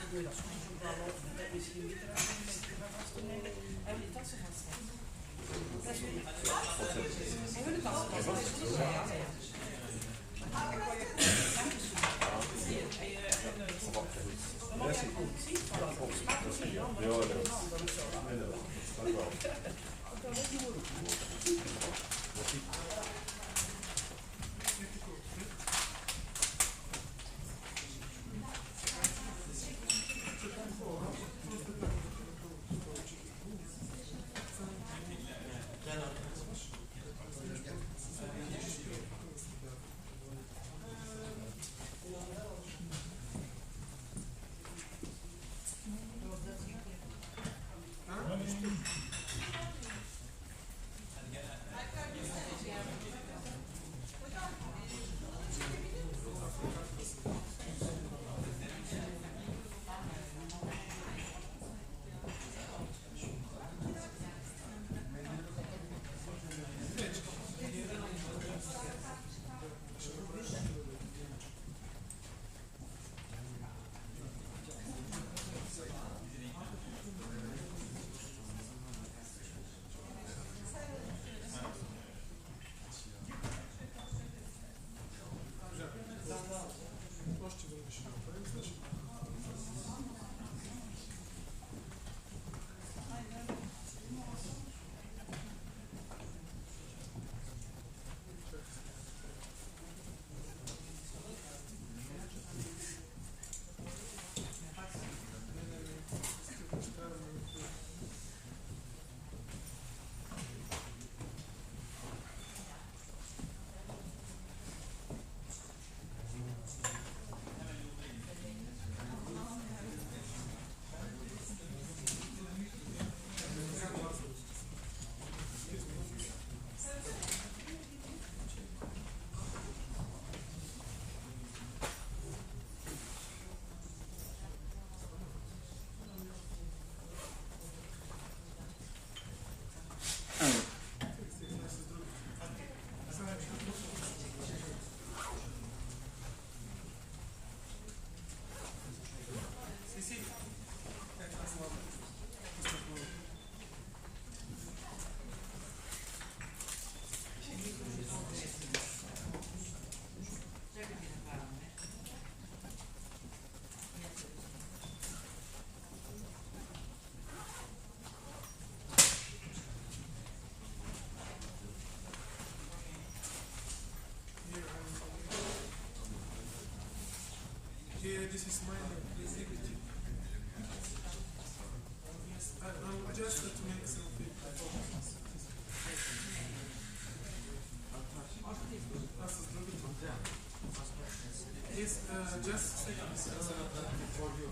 doe je dat soms ook wel op. Misschien niet eruit vast te nemen. En die tassen gaan staan. Dat is goed. En hun tassen gaan staan. Here, this is my executive. Yes, I'll adjust it to make some feedback. Yes, just seconds. For you.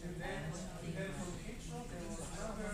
And then from Intro, there was another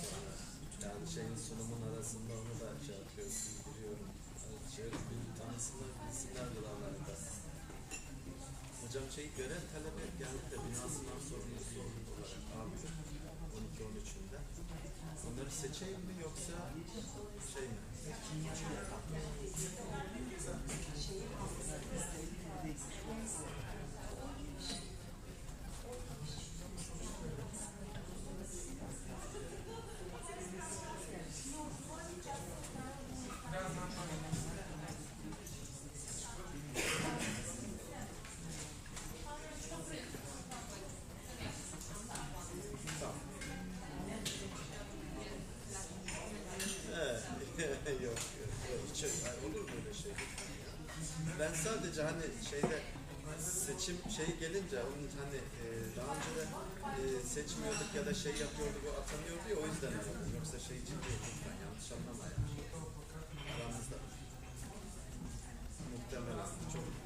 sonra yani şeyin sunumun arasında onu da şey yapıyorum, bildiriyorum. Yani şey, tanısınlar, bilsinler buralarda. Hocam görev talebi geldi de binasından sorumlusu olarak aldı. 12-13'ünde. Onları seçeyim mi yoksa şey mi? Yok, hiç olur mu öyle şey? Ben sadece hani şeyde seçim şeyi gelince onun hani daha önce de seçmiyorduk ya da şey yapıyorduk o atanıyordu ya o yüzden aradım. Yoksa şey için değil lütfen yanlış anlama yani. Aramızda. Muhtemelen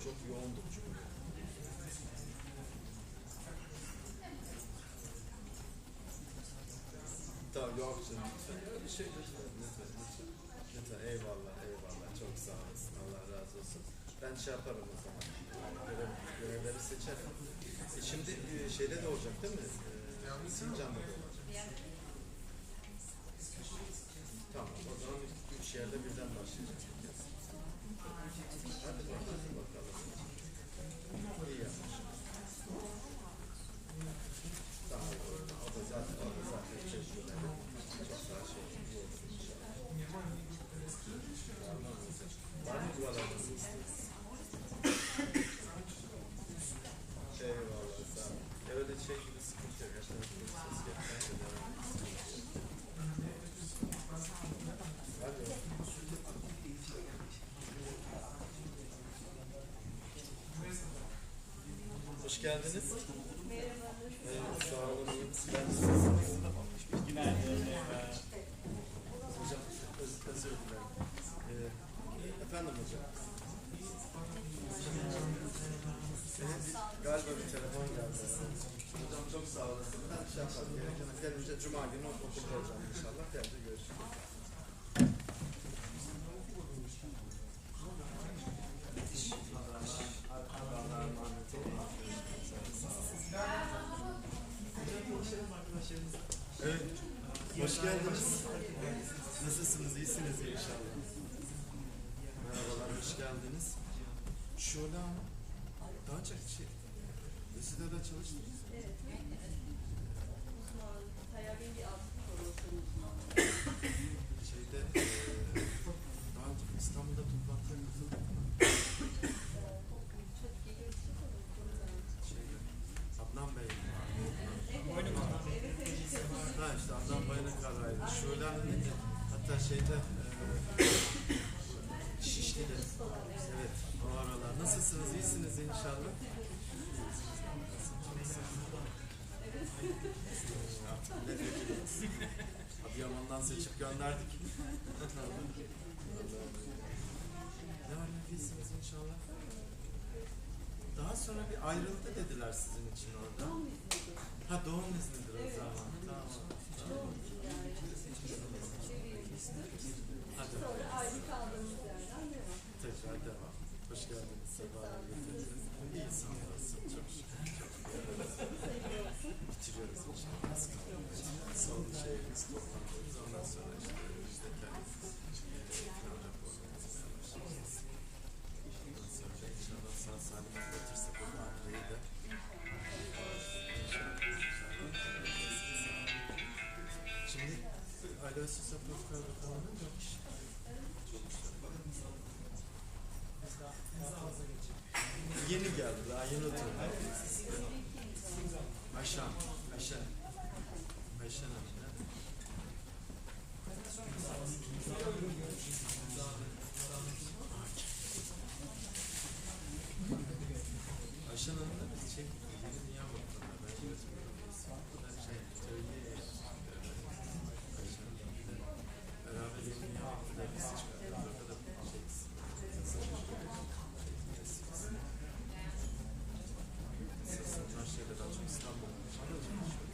çok yoğunduk çünkü. Tamam yok canım lütfen. Bir şey lütfen. Lütfen eyvallah çok sağ olasın. Allah razı olsun. Ben şey yaparım o zaman. Görevleri seçerim. Şimdi şeyde de olacak değil mi? Sincan'da da olacak. Tamam o zaman 3 yerde birden başlayacak. Hadi bakalım. İyi yapmışsınız. Tamam o da zaten tecrübeli. Çok daha şey iyi olur inşallah. Var mı buralarda mı istiyorsunuz? Eyvallah sağ olun. Evet şey gibi sıkıntı yok. Yaşlar ses getiriyor. Hadi. Hoş geldiniz. Sağ olun. Hocam özür dilerim. Efendim hocam. Galiba bir telefon geldi. Hocam çok sağ olasın. Ben şey yaparım. Gelince Cuma günü okulda olacağım inşallah. Geldi görüşürüz. Evet. Hoş geldiniz. Nasılsınız? İyisiniz inşallah. Merhabalar, hoş geldiniz. Şöyle daha çok şey. Lisede de çalıştınız. Evet. Tayyar'ın bir altı korusun. Şeyde daha önce İstanbul'da toplantıya katıldık mı? Çok geliyorsun. Şeyde Adnan Bey var. Evet. Ha işte Adnan Bayınıkar'daydı. Şöyle neydi? Hatta şeyde Şişli'de. Evet, o aralar. Nasılsınız? İyisiniz inşallah. Ne diyorsunuz? Adıyaman'dan seçip gönderdik. Ne var ne değilsiniz inşallah. Daha sonra bir ayrıldı dediler sizin için orada. Ha doğum iznidir o zaman. Tamam. Hadi. Sonra ayrı kaldığımız yerden devam. Tekrar devam. Hoş geldiniz. Sefalar getirdiniz. İyi sağ olasın. Çok şükür. Bitiriyoruz inşallah. Son şeyimiz toplanıyoruz. Ondan sonra işte önümüzdeki plan raporunu yazmaya başlayacağız. Ondan sonra inşallah sağ salim atlatırsak o bakiyeyi de şimdi Aloysius Saprovkar bakanlığının yok iş. Çok güzel. Yeni geldi, daha yeni oturdu. Ayşe Hanım. Ayşe Hanım'la biz yeni dünya bakımında ben yönetmiyorum. Beraber yeni dünya bakımında biz çıkardık. Orada da şeyler daha çok İstanbul'da çalışıyor.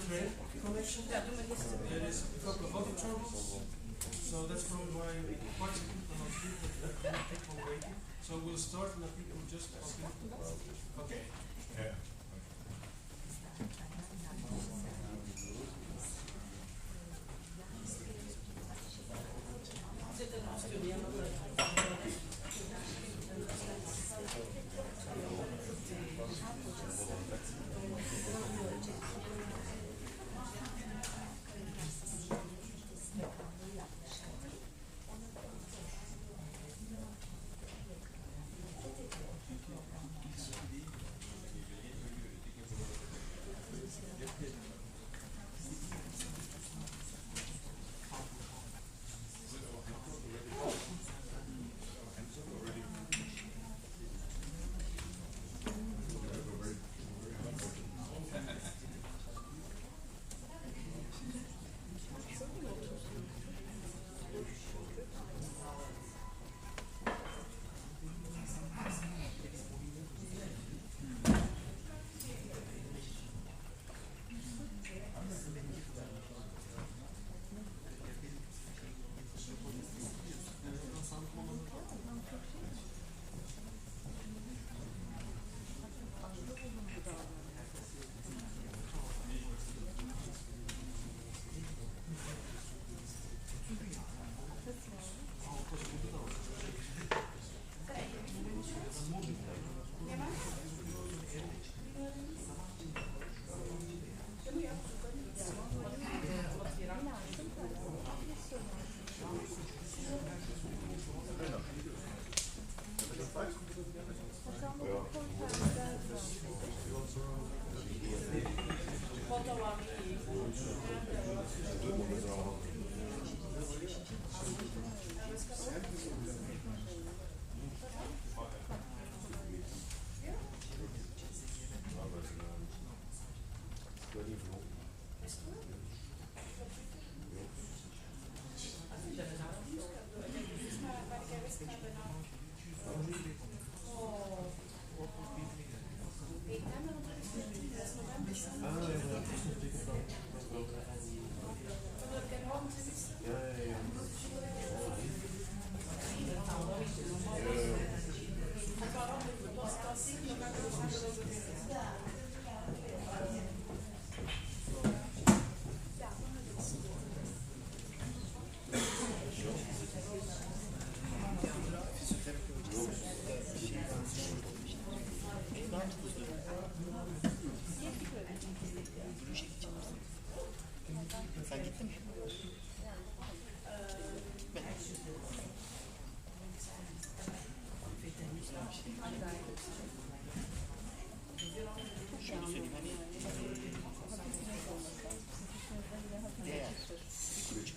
train connection. Ja, doe maar eerst. There is a couple of other troubles, so that's probably why quite some people are not here, but people are waiting. So we'll start and I think it will just okay. Yeah. Zit er een studie aan de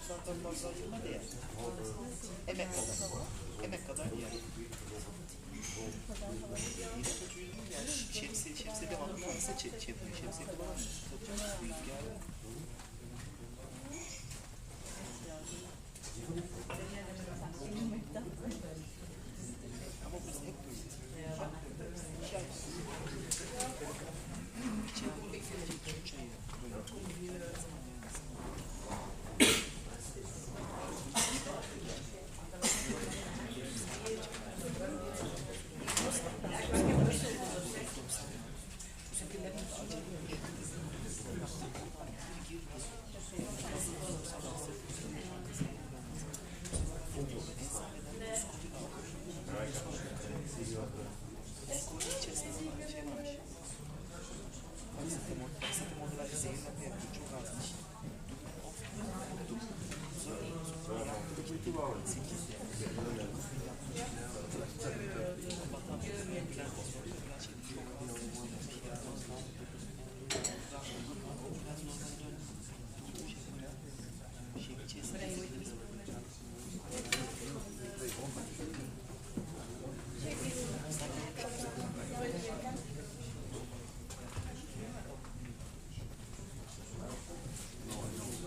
saatten fazla ayırmadı ya. Emek kadar. Emek kadar yani. Yani şemsiye devamlı varsa şemsiye kullanmıyor. Rüzgar. Ama biz hep böyle. Bak, şey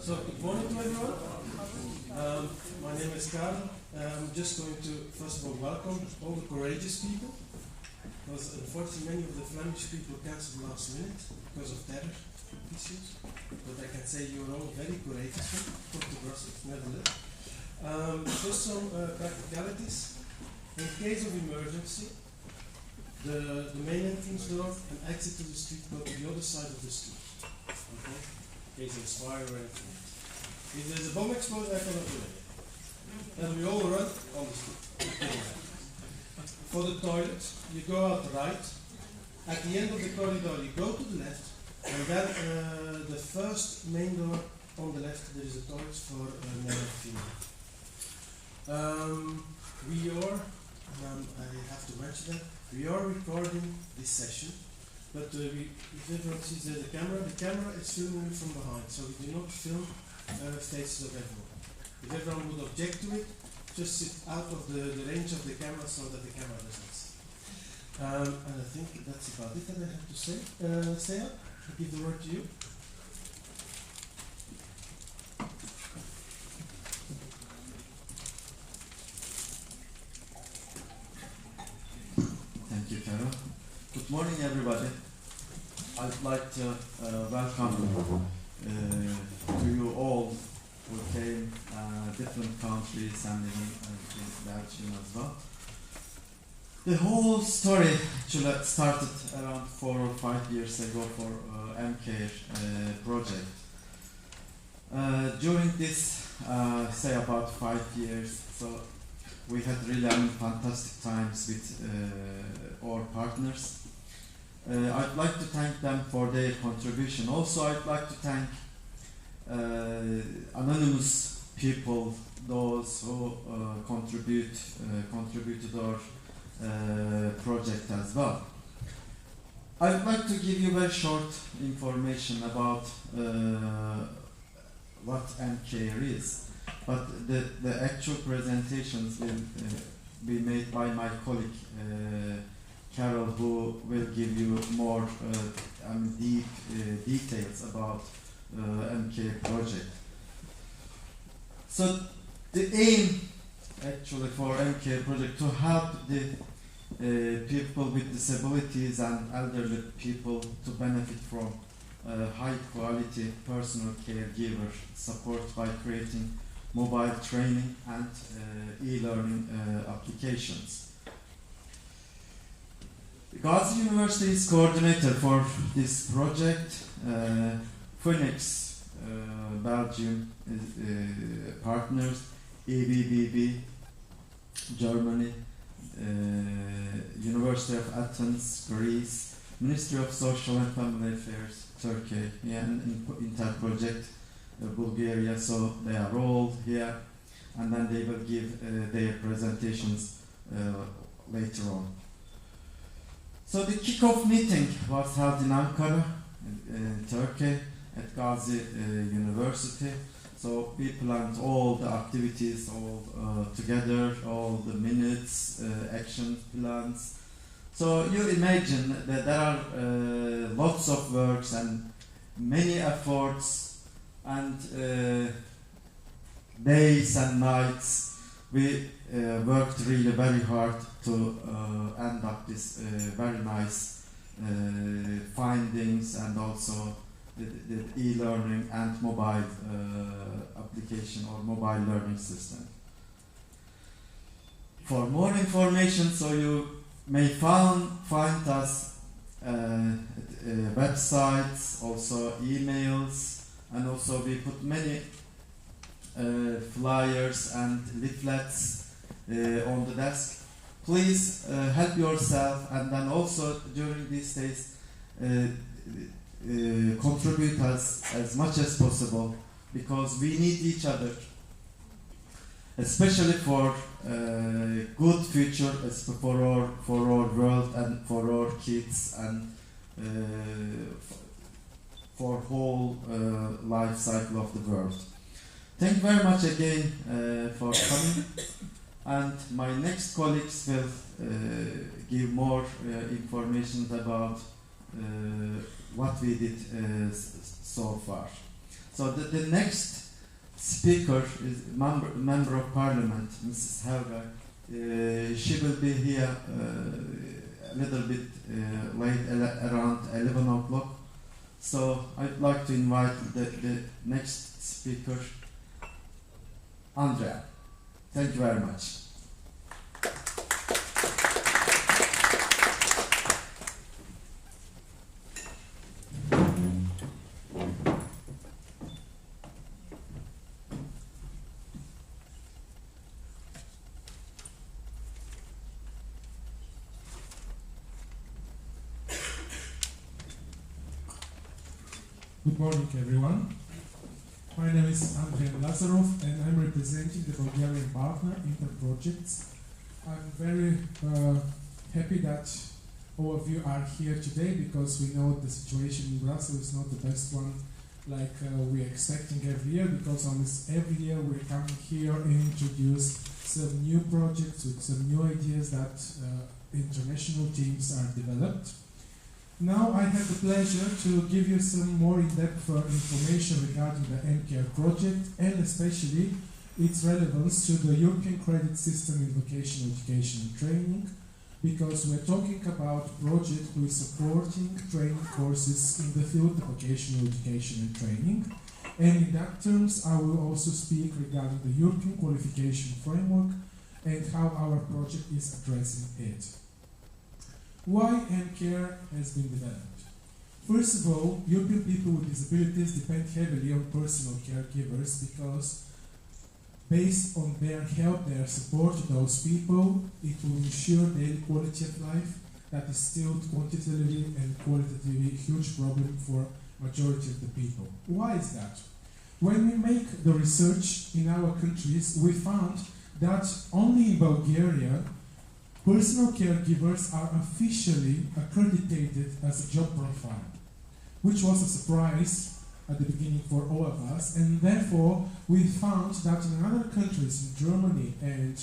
So, good morning to everyone. My name is Karel. I'm just going to, first of all, welcome all the courageous people. Because unfortunately many of the Flemish people cancelled last minute because of terror. issues, but I can say you're all very courageous from to Brussels, nevertheless. Just some practicalities. In case of emergency, the main entrance door and exit to the street go to the other side of the street. Okay? In case there's fire or anything. If there's a bomb explosion, I cannot do anything. Then we all run on the street. For the toilet, you go out right. At the end of the corridor, you go to the left, and then the first main door on the left, there is a toilet for male and female. I have to mention that, we are recording this session, but if everyone sees the camera is filming you from behind, so we do not film faces of everyone. If everyone would object to it, just sit out of the range of the camera so that the camera doesn't see. And I think that's about it that I have to say. Seya, I give the word to you. Thank you, Carol. Good morning, everybody. I'd like to welcome to you all who came different countries and even Belgium as well. The whole story actually started around 4 or 5 years ago for MCARE project. During this, say about 5 years, so we had really fantastic times with our partners. I'd like to thank them for their contribution. Also, I'd like to thank anonymous people, those who contributed our project as well. I'd like to give you very short information about what MCARE is, but the actual presentations will be made by my colleague Carol, who will give you more deep details about MCARE project. So the aim actually for MCARE project to help the people with disabilities and elderly people to benefit from high quality personal caregiver support by creating mobile training and e-learning applications. Gazi University is coordinator for this project. Phoenix, Belgium partners, EBBB, Germany, University of Athens, Greece, Ministry of Social and Family Affairs, Turkey, and Interproject, Bulgaria. So they are all here, and then they will give their presentations later on. So the kick-off meeting was held in Ankara, in Turkey, at Gazi University. So we planned all the activities all together, all the minutes, action plans. So you imagine that there are lots of works and many efforts and days and nights. We worked really very hard to end up this very nice findings and also the e-learning and mobile application or mobile learning system. For more information, so you may find us websites, also emails, and also we put many flyers and leaflets on the desk. Please help yourself, and then also during these days contribute as much as possible, because we need each other, especially for good future, for our world and for our kids and for whole life cycle of the world. Thank you very much again for coming, and my next colleagues will give more information about what we did so far. So the next speaker is member of Parliament, Mrs. Helga. She will be here a little bit late, around 11 o'clock. So I'd like to invite the next speaker, Andrea. Thank you very much. Good morning, everyone. My name is Andrei Lazarov, and I'm representing the Bulgarian partner Interprojects. I'm very happy that all of you are here today because we know the situation in Brussels is not the best one like we're expecting every year, because almost every year we're coming here and introduce some new projects with some new ideas that international teams are developed. Now I have the pleasure to give you some more in-depth information regarding the MCARE project and especially its relevance to the European credit system in vocational education and training, because we're talking about a project who is supporting training courses in the field of vocational education and training. And in that terms, I will also speak regarding the European qualification framework and how our project is addressing it. Why MCARE has been developed? First of all, European people with disabilities depend heavily on personal caregivers because based on their help, their support to those people, it will ensure daily quality of life that is still quantitatively and qualitatively a huge problem for majority of the people. Why is that? When we make the research in our countries, we found that only in Bulgaria, personal caregivers are officially accredited as a job profile, which was a surprise at the beginning for all of us, and therefore we found that in other countries, in Germany and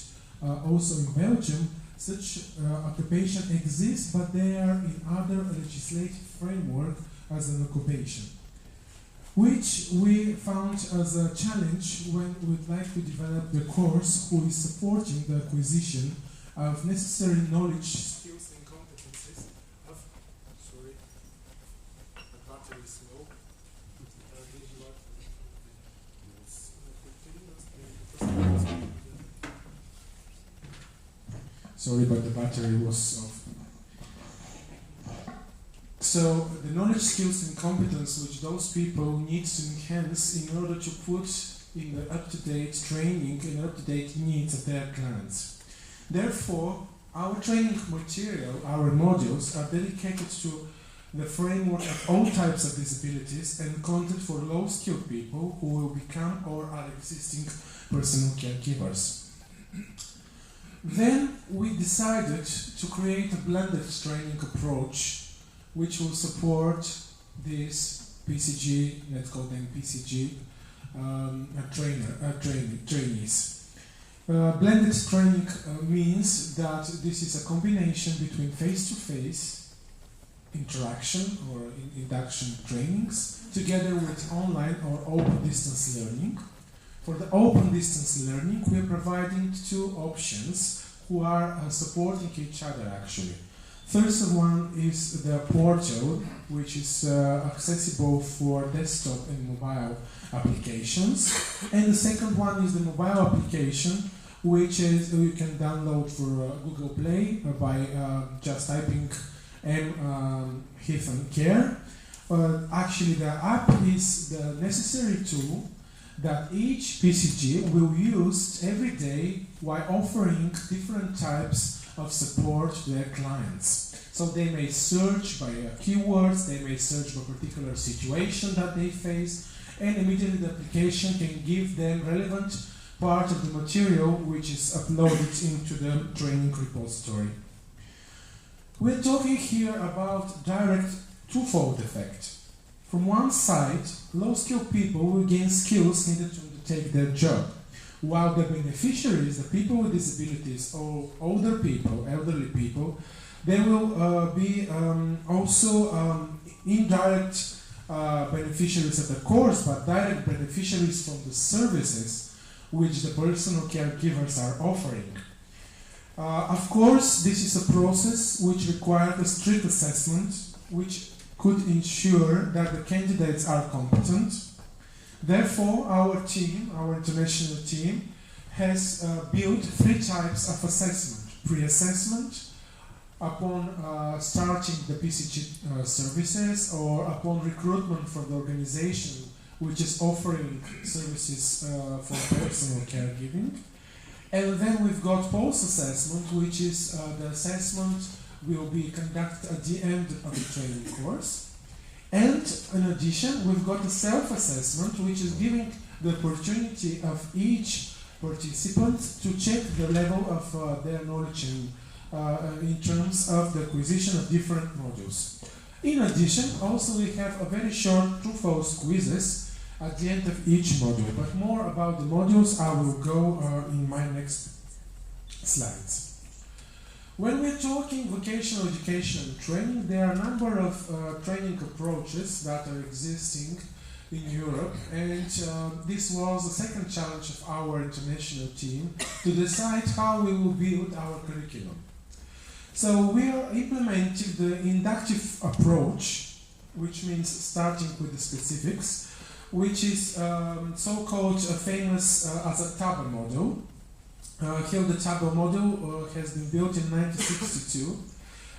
also in Belgium, such occupation exists, but they are in other legislative framework as an occupation, which we found as a challenge when we'd like to develop the course who is supporting the acquisition of necessary knowledge, skills and competencies of, sorry, the battery is low. Sorry, but the battery was off. So the knowledge, skills and competence which those people need to enhance in order to put in the up-to-date training and up-to-date needs of their clients. Therefore, our training material, our modules, are dedicated to the framework of all types of disabilities and content for low-skilled people who will become or are existing personal caregivers. Then we decided to create a blended training approach which will support this PCG, let's call them PCG, trainees. Blended training means that this is a combination between face-to-face interaction or induction trainings together with online or open distance learning. For the open distance learning, we are providing two options who are supporting each other actually. First one is the portal, which is accessible for desktop and mobile applications, and the second one is the mobile application, which is you can download for Google Play by just typing M-Care. Actually, the app is the necessary tool that each PCG will use every day while offering different types of support to their clients. So they may search by keywords, they may search by particular situation that they face, and immediately the application can give them relevant part of the material which is uploaded into the training repository. We're talking here about direct twofold effect. From one side, low-skilled people will gain skills needed to undertake their job, while the beneficiaries, the people with disabilities or older people, elderly people, they will be also indirect beneficiaries of the course, but direct beneficiaries from the services which the personal caregivers are offering. Of course, this is a process which requires a strict assessment, which could ensure that the candidates are competent. Therefore, our team, our international team, has built 3 types of assessment. Pre-assessment, upon starting the PCG services or upon recruitment for the organization which is offering services for personal caregiving. And then we've got post-assessment, which is the assessment will be conducted at the end of the training course. And in addition, we've got a self-assessment, which is giving the opportunity of each participant to check the level of their knowledge in terms of the acquisition of different modules. In addition, also we have a very short true-false quizzes at the end of each module, but more about the modules I will go in my next slides. When we're talking vocational education and training, there are a number of training approaches that are existing in Europe, and this was the second challenge of our international team to decide how we will build our curriculum. So we are implementing the inductive approach, which means starting with the specifics, which is so-called famous as a Tabo model. Here the Tabo model has been built in 1962,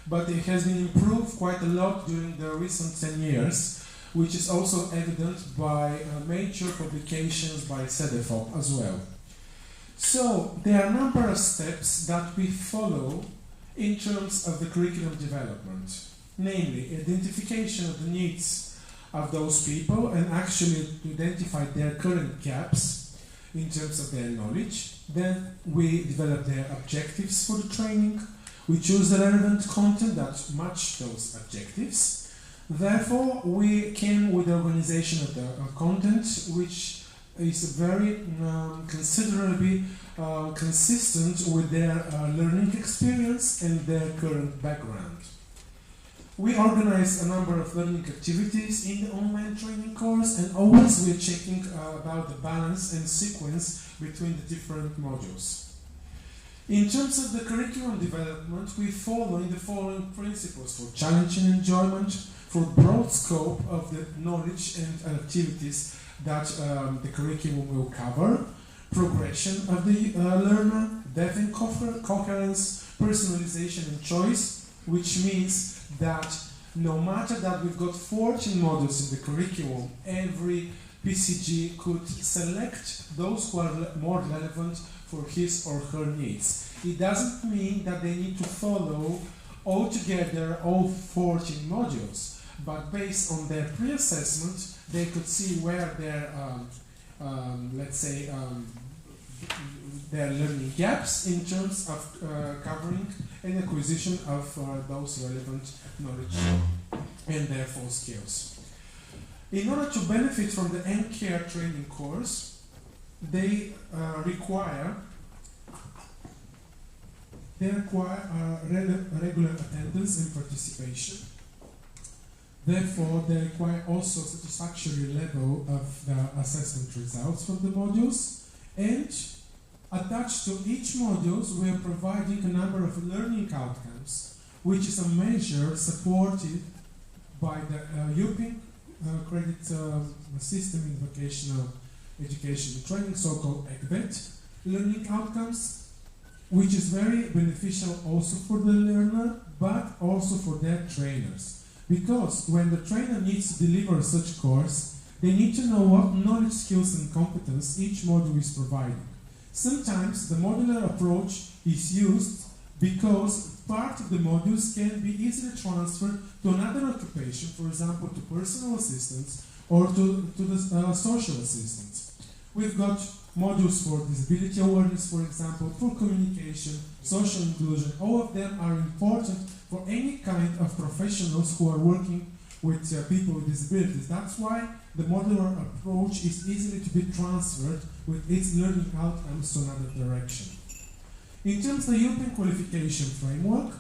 but it has been improved quite a lot during the recent 10 years, which is also evident by major publications by CEDEFOP as well. So there are a number of steps that we follow in terms of the curriculum development, namely identification of the needs of those people and actually to identify their current gaps in terms of their knowledge. Then we develop their objectives for the training. We choose the relevant content that match those objectives. Therefore, we came with the organization of the content, which is very considerably consistent with their learning experience and their current background. We organize a number of learning activities in the online training course, and always we're checking about the balance and sequence between the different modules. In terms of the curriculum development, we follow in the following principles: for challenge and enjoyment, for broad scope of the knowledge and activities that the curriculum will cover, progression of the learner, depth and coherence, personalization and choice, which means that no matter that we've got 14 modules in the curriculum, every PCG could select those who are more relevant for his or her needs. It doesn't mean that they need to follow altogether all 14 modules, but based on their pre-assessment, they could see where their, let's say, their learning gaps in terms of covering and acquisition of those relevant knowledge and therefore skills. In order to benefit from the NCARE training course, they require regular attendance and participation. Therefore, they require also satisfactory level of the assessment results from the modules, and attached to each module, we are providing a number of learning outcomes, which is a measure supported by the European credit system in vocational education and training, so-called ECVET learning outcomes, which is very beneficial also for the learner, but also for their trainers. Because when the trainer needs to deliver such course, they need to know what knowledge, skills, and competence each module is providing. Sometimes the modular approach is used because part of the modules can be easily transferred to another occupation, for example, to personal assistants or to the social assistants. We've got modules for disability awareness, for example, for communication, social inclusion. All of them are important for any kind of professionals who are working with people with disabilities. That's why the modular approach is easily to be transferred with its learning outcomes to another direction. In terms of the European qualification framework,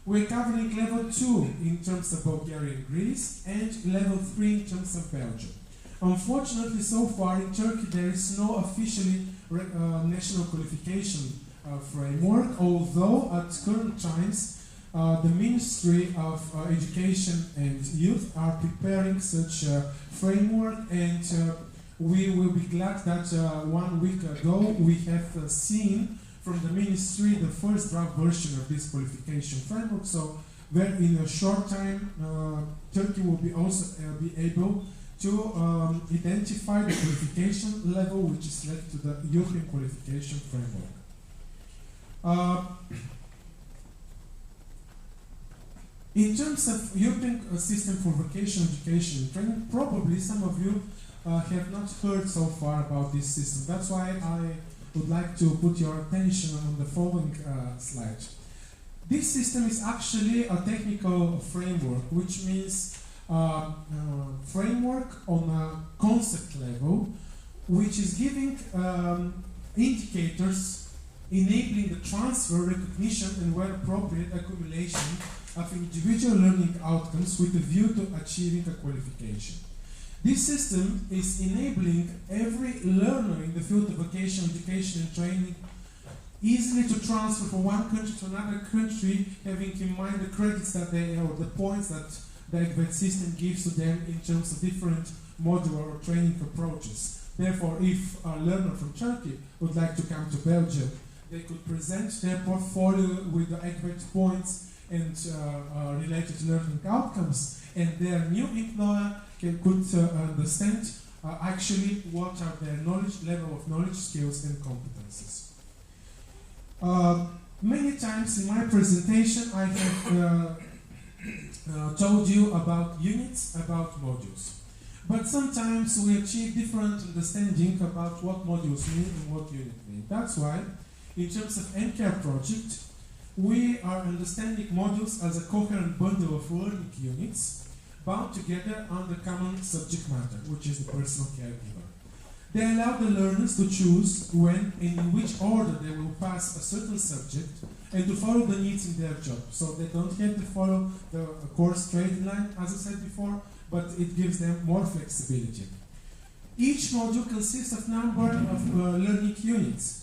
we're covering level 2 in terms of Bulgaria and Greece, and level 3 in terms of Belgium. Unfortunately, so far in Turkey there is no officially national qualification framework, although at current times the Ministry of Education and Youth are preparing such a framework, and we will be glad that 1 week ago we have seen from the Ministry the first draft version of this qualification framework. So where in a short time Turkey will be also be able to identify the qualification level which is linked to the European qualification framework. In terms of European system for vocational education and training, probably some of you have not heard so far about this system. That's why I would like to put your attention on the following slide. This system is actually a technical framework, which means framework on a concept level, which is giving indicators enabling the transfer, recognition, and where appropriate, accumulation of individual learning outcomes with a view to achieving a qualification. This system is enabling every learner in the field of vocational education and training easily to transfer from one country to another country, having in mind the credits that they, or the points that the ECVET system gives to them in terms of different modular or training approaches. Therefore, if a learner from Turkey would like to come to Belgium, they could present their portfolio with the ECVET points and related learning outcomes, and their new employer could understand actually what are their knowledge, level of knowledge, skills, and competences. Many times in my presentation I have told you about units, about modules. But sometimes we achieve different understanding about what modules mean and what unit mean. That's why, in terms of NCARE project, we are understanding modules as a coherent bundle of learning units bound together under common subject matter, which is the personal caregiver. They allow the learners to choose when and in which order they will pass a certain subject and to follow the needs in their job. So they don't have to follow the course straight line, as I said before, but it gives them more flexibility. Each module consists of a number of learning units.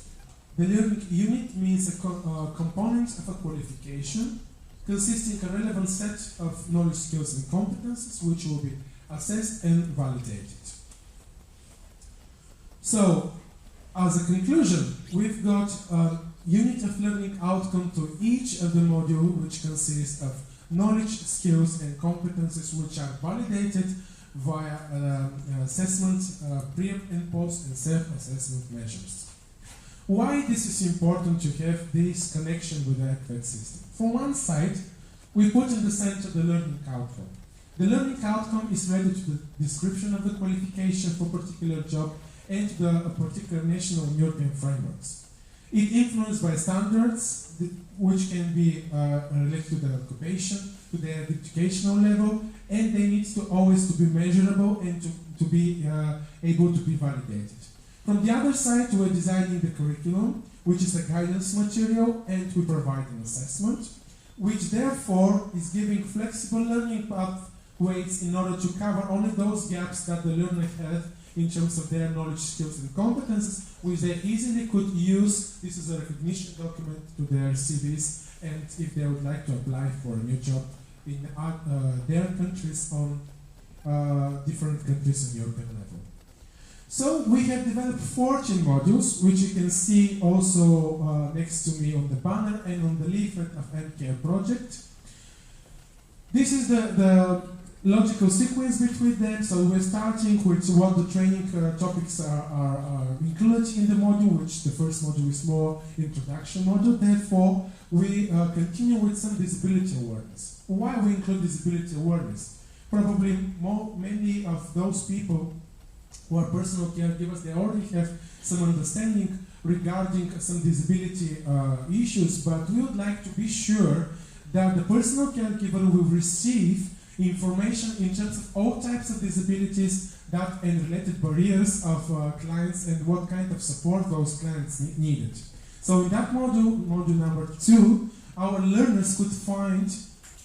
The learning unit means a component of a qualification consisting of a relevant set of knowledge, skills, and competences which will be assessed and validated. So, as a conclusion, we've got a unit of learning outcome to each of the module, which consists of knowledge, skills, and competences which are validated via assessment, pre and post, and self-assessment measures. Why this is important to have this connection with the ECVET system? From one side, we put in the center the learning outcome. The learning outcome is related to the description of the qualification for a particular job and the particular national and European frameworks. It influenced by standards, which can be related to the occupation, to their educational level, and they need to always to be measurable and to be able to be validated. From the other side, we're designing the curriculum, which is a guidance material, and we provide an assessment, which therefore is giving flexible learning pathways in order to cover only those gaps that the learner has in terms of their knowledge, skills, and competences, which they easily could use. This is a recognition document to their CVs, and if they would like to apply for a new job in their countries on different countries in European level. So we have developed 14 modules, which you can see also next to me on the banner and on the leaflet of NCARE project. This is the logical sequence between them. So we're starting with what the training topics are included in the module, which the first module is more introduction module. Therefore, we continue with some disability awareness. Why we include disability awareness? Probably many of those people who are personal caregivers, they already have some understanding regarding some disability issues, but we would like to be sure that the personal caregiver will receive information in terms of all types of disabilities that and related barriers of clients and what kind of support those clients needed. So in that module number 2, our learners could find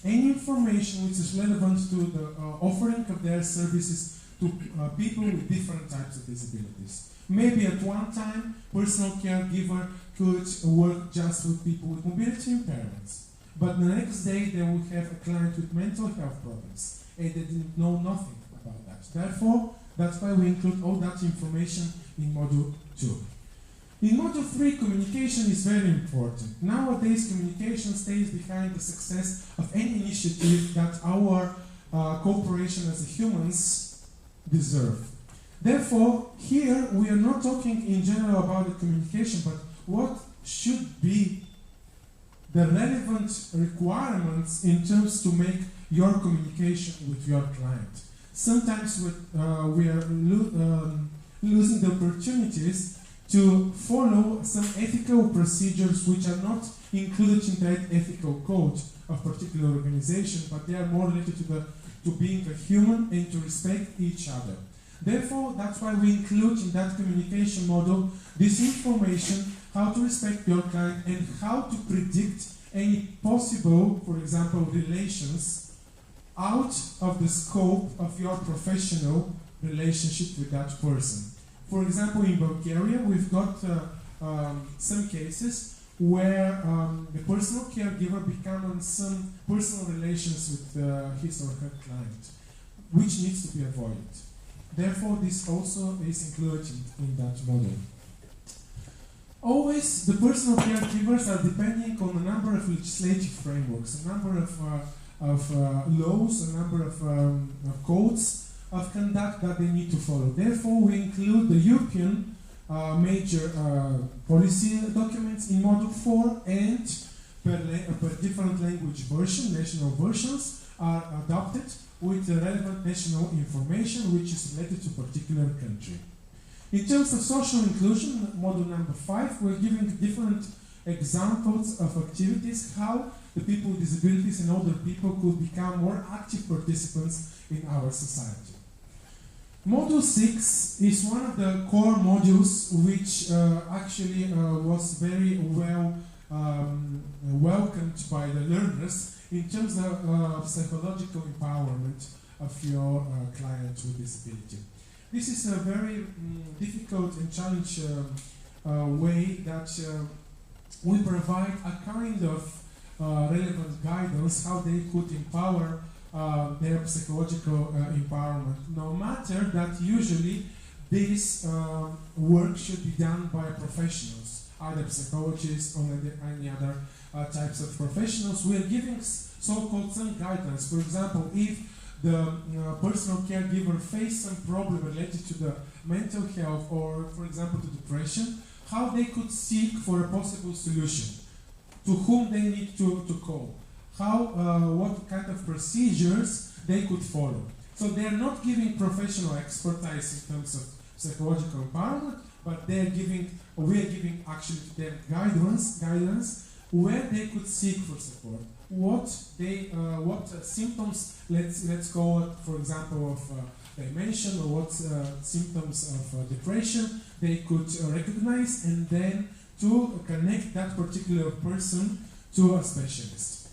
any information which is relevant to the offering of their services to people with different types of disabilities. Maybe at one time, personal caregiver could work just with people with mobility impairments. but the next day they will have a client with mental health problems, and they didn't know nothing about that. Therefore, that's why we include all that information in Module 2. In Module 3, communication is very important. Nowadays, communication stays behind the success of any initiative that our cooperation as humans deserve. Therefore, here we are not talking in general about the communication, but what should be the relevant requirements in terms to make your communication with your client. Sometimes we are losing the opportunities to follow some ethical procedures which are not included in that ethical code of particular organization, but they are more related to being a human and to respect each other. Therefore, that's why we include in that communication model this information, how to respect your client and how to predict any possible, for example, relations out of the scope of your professional relationship with that person. For example, in Bulgaria, we've got some cases where the personal caregiver becomes some personal relations with his or her client, which needs to be avoided. Therefore, this also is included in that model. Always, the personal caregivers are depending on a number of legislative frameworks, a number of laws, a number of codes of conduct that they need to follow. Therefore, we include the European major policy documents in Module 4, and per different language version, national versions are adopted with the relevant national information which is related to a particular country. In terms of social inclusion, module number 5, we're giving different examples of activities, how the people with disabilities and older people could become more active participants in our society. Module 6 is one of the core modules which actually was very well welcomed by the learners in terms of psychological empowerment of your client with disability. This is a very difficult and challenging way that we provide a kind of relevant guidance how they could empower their psychological empowerment. No matter that usually this work should be done by professionals, either psychologists or any other types of professionals. We are giving so-called some guidelines. For example, if the personal caregiver face some problem related to the mental health or, for example, to depression, how they could seek for a possible solution, to whom they need to call, what kind of procedures they could follow. So they are not giving professional expertise in terms of psychological empowerment, but we are giving actually to them guidance where they could seek for support. What symptoms, let's call it, for example, of dementia, or what symptoms of depression they could recognize, and then to connect that particular person to a specialist.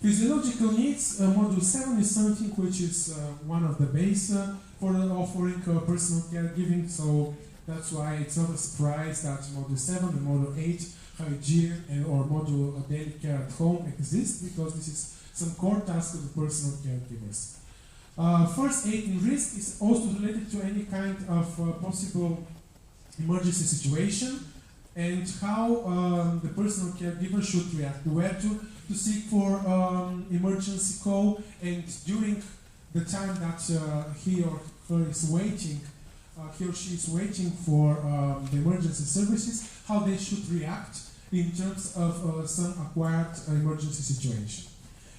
Physiological needs, module 7 is something which is one of the base for offering personal caregiving, so that's why it's not a surprise that module 7 and module 8, hygiene or module daily care at home exists, because this is some core task of the personal caregivers. First aid in risk is also related to any kind of possible emergency situation, and how the personal caregiver should react, where to seek for emergency call, and during the time that he or her is waiting, he or she is waiting for the emergency services, how they should react in terms of some acquired emergency situation.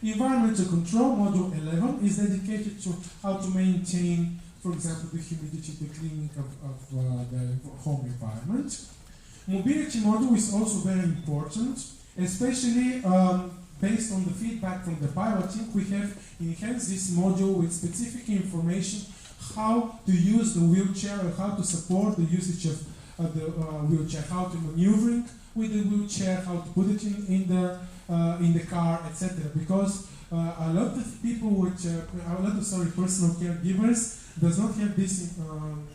Environmental control, module 11, is dedicated to how to maintain, for example, the humidity, the cleaning of the home environment. Mobility module is also very important, especially based on the feedback from the pilot team. We have enhanced this module with specific information how to use the wheelchair, or how to support the usage of the wheelchair, how to maneuvering with the wheelchair, how to put it in the car, etc. Because a lot of people with personal caregivers does not have this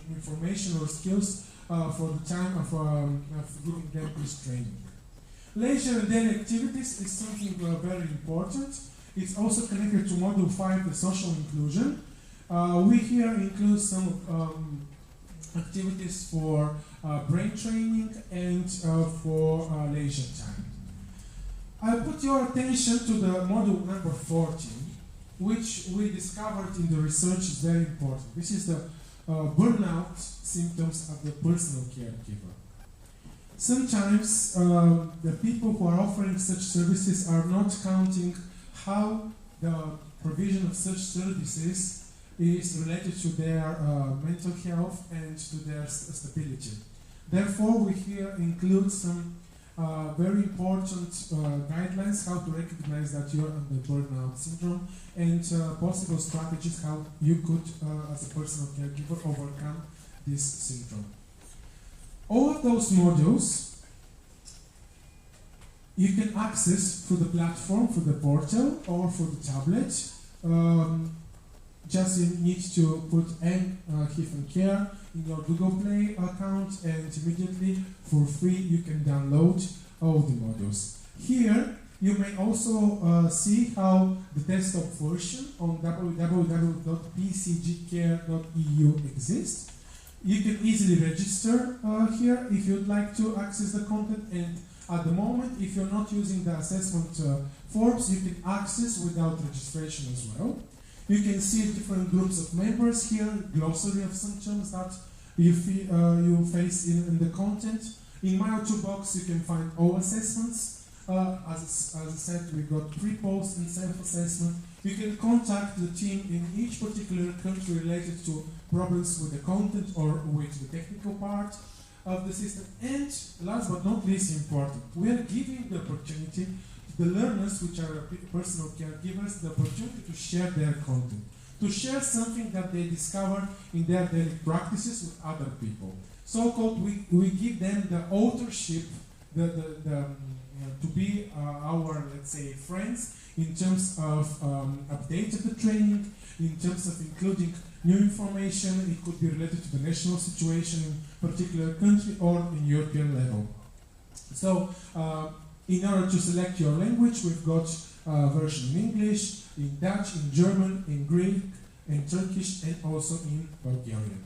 information or skills for the time of giving them this training. Leisure and daily activities is something very important. It's also connected to Module 5, the social inclusion. We here include some activities for brain training and for leisure time. I put your attention to the module number 14, which we discovered in the research is very important. This is the burnout symptoms of the personal caregiver. Sometimes the people who are offering such services are not counting how the provision of such services is related to their mental health and to their stability. Therefore, we here include some very important guidelines how to recognize that you're under burnout syndrome and possible strategies how you could, as a personal caregiver, overcome this syndrome. All of those modules you can access through the platform, through the portal, or through the tablet. Just you need to put Care in your Google Play account, and immediately for free you can download all the modules. Here you may also see how the desktop version on www.pcgcare.eu exists. You can easily register here if you'd like to access the content, and at the moment, if you're not using the assessment forms, you can access without registration as well. You can see different groups of members here, glossary of symptoms that you face in the content. In my toolbox, you can find all assessments. As I said, we got pre-post and self-assessment. You can contact the team in each particular country related to problems with the content or with the technical part of the system. And last but not least important, we are giving the opportunity to the learners, which are personal caregivers, the opportunity to share their content, to share something that they discover in their daily practices with other people. So-called, we give them the authorship, to be our, let's say, friends in terms of updating the training, in terms of including new information. It could be related to the national situation in a particular country or in European level. So, in order to select your language, we've got version in English, in Dutch, in German, in Greek, in Turkish, and also in Bulgarian.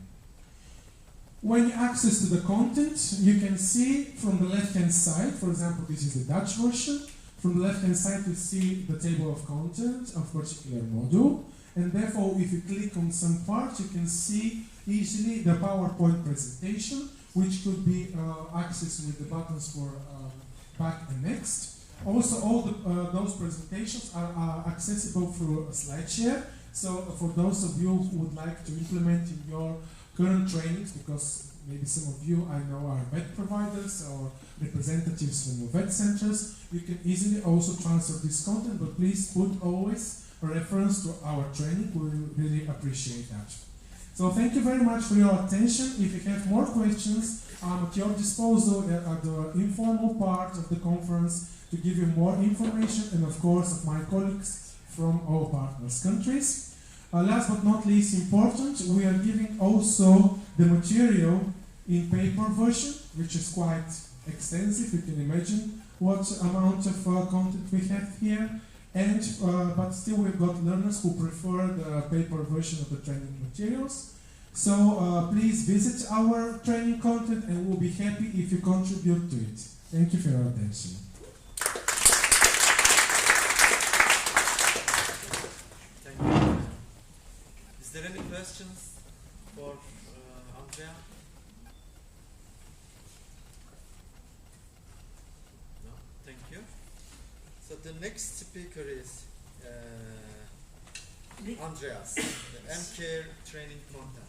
When you access to the content, you can see from the left-hand side, for example, this is the Dutch version. From the left-hand side, you see the table of content of a particular module. And therefore, if you click on some part, you can see easily the PowerPoint presentation, which could be accessed with the buttons for back and next. Also, all those presentations are accessible through SlideShare. So for those of you who would like to implement in your current trainings, because maybe some of you I know are vet providers or representatives from vet centers, you can easily also transfer this content, but please put always a reference to our training. We really appreciate that. So thank you very much for your attention. If you have more questions, I'm at your disposal at the informal part of the conference to give you more information, and of course of my colleagues from all partners countries. Last but not least important, we are giving also the material in paper version, which is quite extensive. You can imagine what amount of content we have here. And but still we've got learners who prefer the paper version of the training materials. So please visit our training content, and we'll be happy if you contribute to it. Thank you for your attention. Thank you. Is there any questions for Andrea? No? Thank you. So the next speaker is Andreas, the M-Care training content.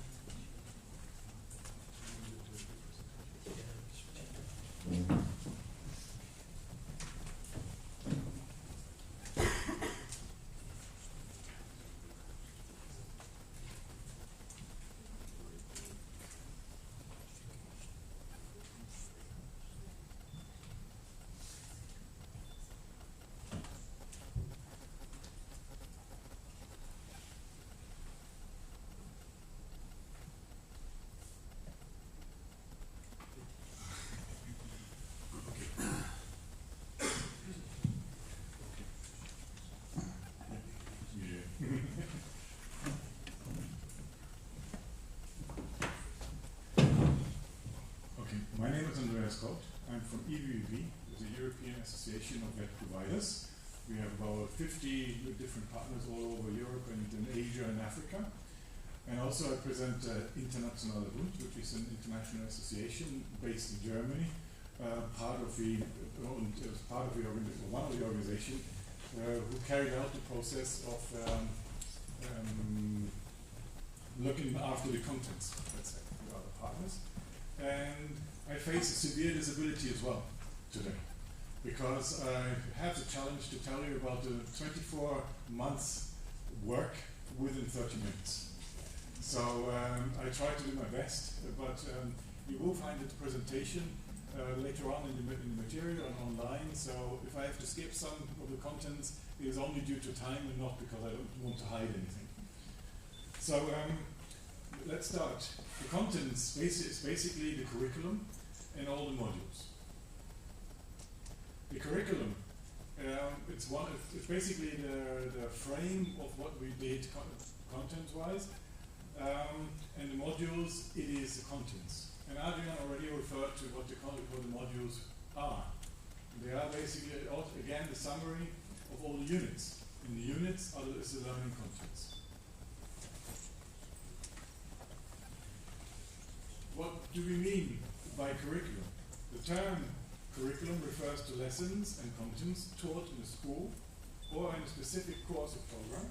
name is Andreas Kott. I'm from EVVV, the European Association of Vet Providers. We have about 50 different partners all over Europe and in Asia and Africa. And also I present Internationaler Bund, which is an international association based in Germany, one of the organizations who carried out the process of looking after the contents, let's say, with other partners. And I face a severe disability as well today, because I have the challenge to tell you about the 24 months work within 30 minutes. So I try to do my best, but you will find the presentation later on in the material and online. So if I have to skip some of the contents, it is only due to time and not because I don't want to hide anything. So let's start. The contents is basically the curriculum and all the modules. The curriculum, it's basically the frame of what we did content-wise. And the modules, it is the contents. And Adrian already referred to what the modules are. They are basically, again, the summary of all the units. In the units is the learning contents. What do we mean by curriculum? The term curriculum refers to lessons and contents taught in a school or in a specific course or program.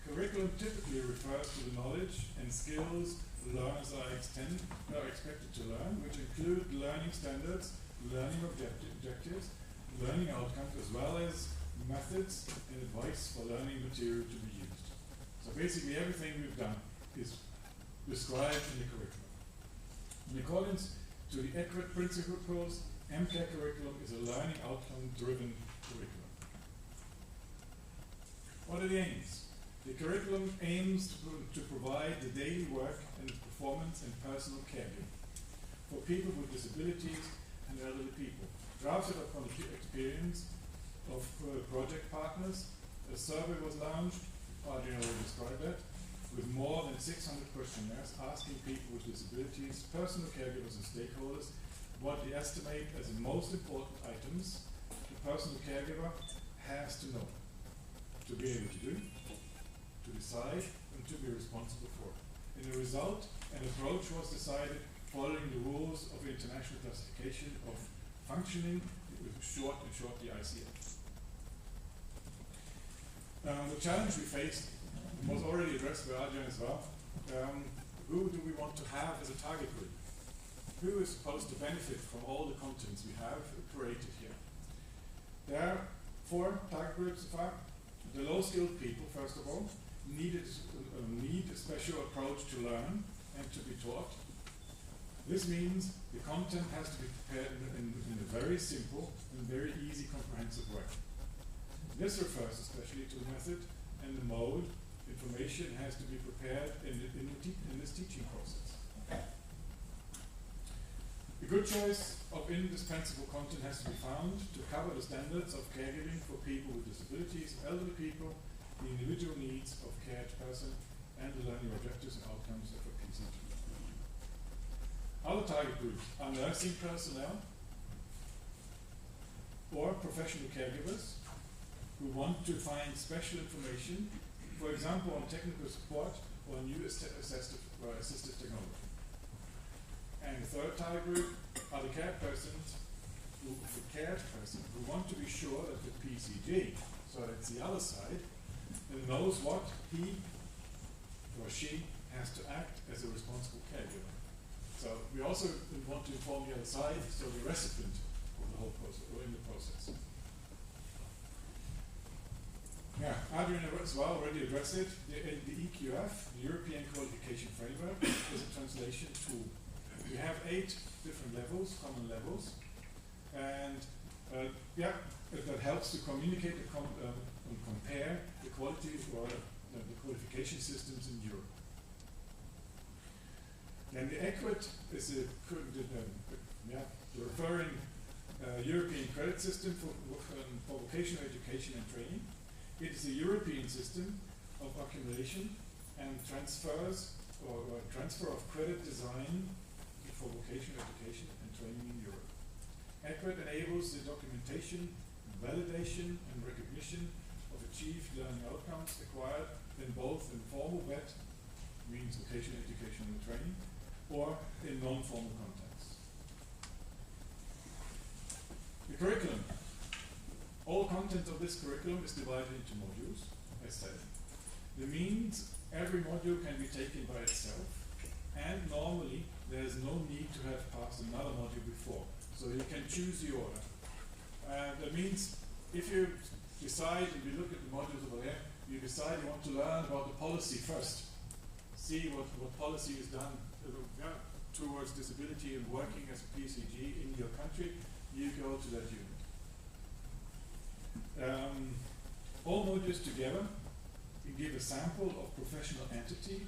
Curriculum typically refers to the knowledge and skills learners are expected to learn, which include learning standards, learning objectives, learning outcomes, as well as methods and advice for learning material to be used. So basically everything we've done is described in the curriculum. In accordance to the ECRET principles, MCARE curriculum is a learning outcome-driven curriculum. What are the aims? The curriculum aims to provide the daily work and performance and personal caregiving for people with disabilities and elderly people. Drafted upon the experience of project partners, a survey was launched, Adrian already described that, with more than 600 questionnaires asking people with disabilities, personal caregivers and stakeholders what they estimate as the most important items the personal caregiver has to know, to be able to do, to decide, and to be responsible for. In the result, an approach was decided following the rules of the International Classification of Functioning, short the ICF. The challenge we faced was already addressed by Adrian as well. Who do we want to have as a target group? Who is supposed to benefit from all the contents we have created here? There are 4 target groups so far. The low-skilled people, first of all, need a special approach to learn and to be taught. This means the content has to be prepared in a very simple and very easy comprehensive way. This refers especially to the method and the mode. Information has to be prepared in this teaching process. A good choice of indispensable content has to be found to cover the standards of caregiving for people with disabilities, elderly people, the individual needs of cared person, and the learning objectives and outcomes of a PCG. Other target groups are nursing personnel or professional caregivers who want to find special information, for example, on technical support or new assistive technology. And the third target group are the cared persons who want to be sure that the PCG, so that's the other side, knows what he or she has to act as a responsible caregiver. So we also want to inform the other side, so the recipient of the whole process, or in the process. Yeah, Adrian as well already addressed it. The EQF, the European Qualification Framework, is a translation tool. We have 8 different levels, common levels, and that helps to communicate and compare the quality or the qualification systems in Europe. Then the ECRET is the referring European credit system for vocational education and training. It is a European system of accumulation and transfer of credit design for vocational education and training in Europe. ECRIT enables the documentation, validation, and recognition of achieved learning outcomes acquired in both informal VET, means vocational education and training, or in non-formal contexts. The curriculum. All content of this curriculum is divided into modules, as said. That means every module can be taken by itself, and normally there's no need to have passed another module before, so you can choose the order. That means if you decide, if you look at the modules over there, you decide you want to learn about the policy first, see what policy is done towards disability and working as a PCG in your country, you go to that unit. All modules together give a sample of professional entity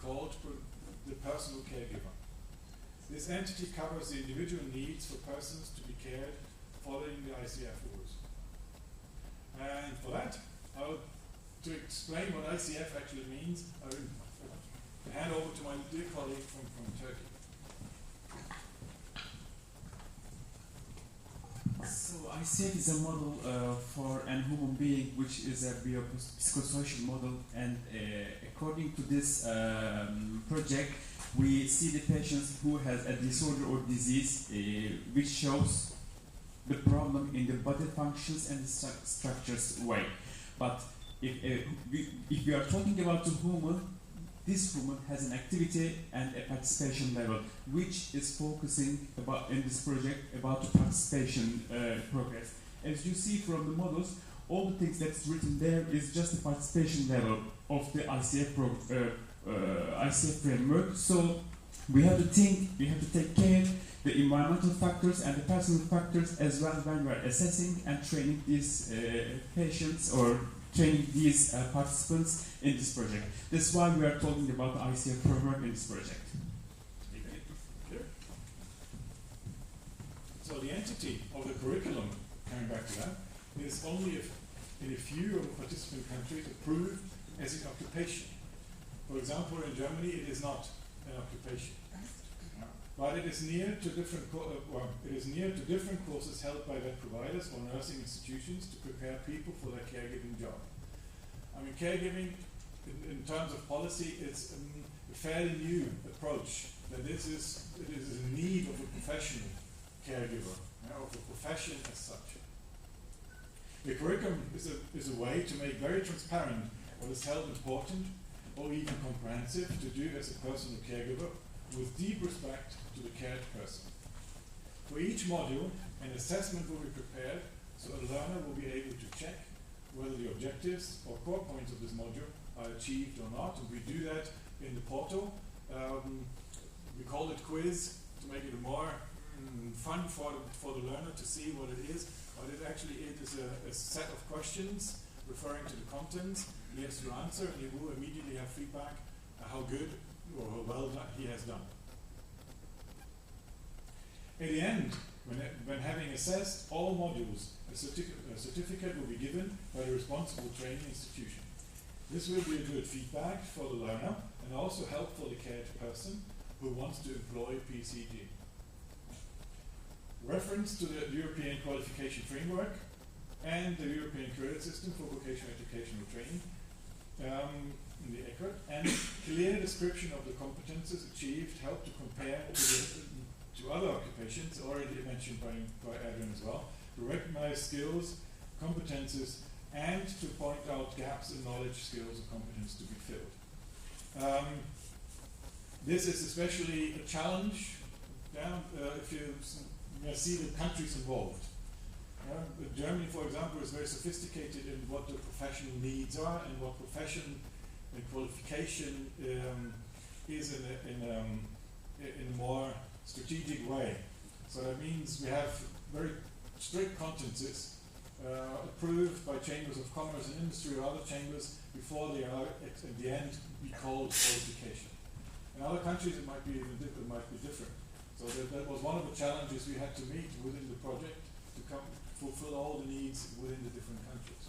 called the personal caregiver. This entity covers the individual needs for persons to be cared following the ICF rules. And for that, to explain what ICF actually means, I will hand over to my dear colleague from Turkey. So ICF is a model for a human being, which is a biopsychosocial model, and according to this project, we see the patients who has a disorder or disease which shows the problem in the body functions and the structures way. But if we are talking about the human, this human has an activity and a participation level, which is focusing about in this project about the participation progress. As you see from the models, all the things that's written there is just the participation level of the ICF ICF framework. So we have to think, we have to take care the environmental factors and the personal factors as well when we are assessing and training these patients or training these participants in this project. That's why we are talking about the ICF framework in this project. Okay. So the entity of the curriculum, coming back to that, is only in a few of the participant countries approved as an occupation. For example, in Germany, it is not an occupation, but it is near to different courses held by vet providers or nursing institutions to prepare people for their caregiving job. I mean, caregiving, in terms of policy, it's a fairly new approach. That it is a need of a professional caregiver, of a profession as such. The curriculum is a way to make very transparent what is held important or even comprehensive to do as a personal caregiver with deep respect to the cared person. For each module, an assessment will be prepared so a learner will be able to check whether the objectives or core points of this module are achieved or not, and we do that in the portal. We call it quiz to make it more fun for the learner to see what it is, but it is a set of questions referring to the contents. He has to answer, and he will immediately have feedback how good or how well he has done. In the end, when having assessed all modules, a certificate will be given by the responsible training institution. This will be a good feedback for the learner and also helpful the cared person who wants to employ PCG. Reference to the European Qualification Framework and the European Credit System for Vocational Educational Training in the ECRIT, and clear description of the competences achieved help to compare to other occupations already mentioned by Adrian as well, to recognize skills, competences, and to point out gaps in knowledge, skills, and competence to be filled. This is especially a challenge if you see the countries involved. Germany, for example, is very sophisticated in what the professional needs are and what profession and qualification is in a more strategic way. So that means we have very strict competences approved by chambers of commerce and industry or other chambers before they are at the end be called qualification. In other countries it might be different. So that was one of the challenges we had to meet within the project to fulfill all the needs within the different countries.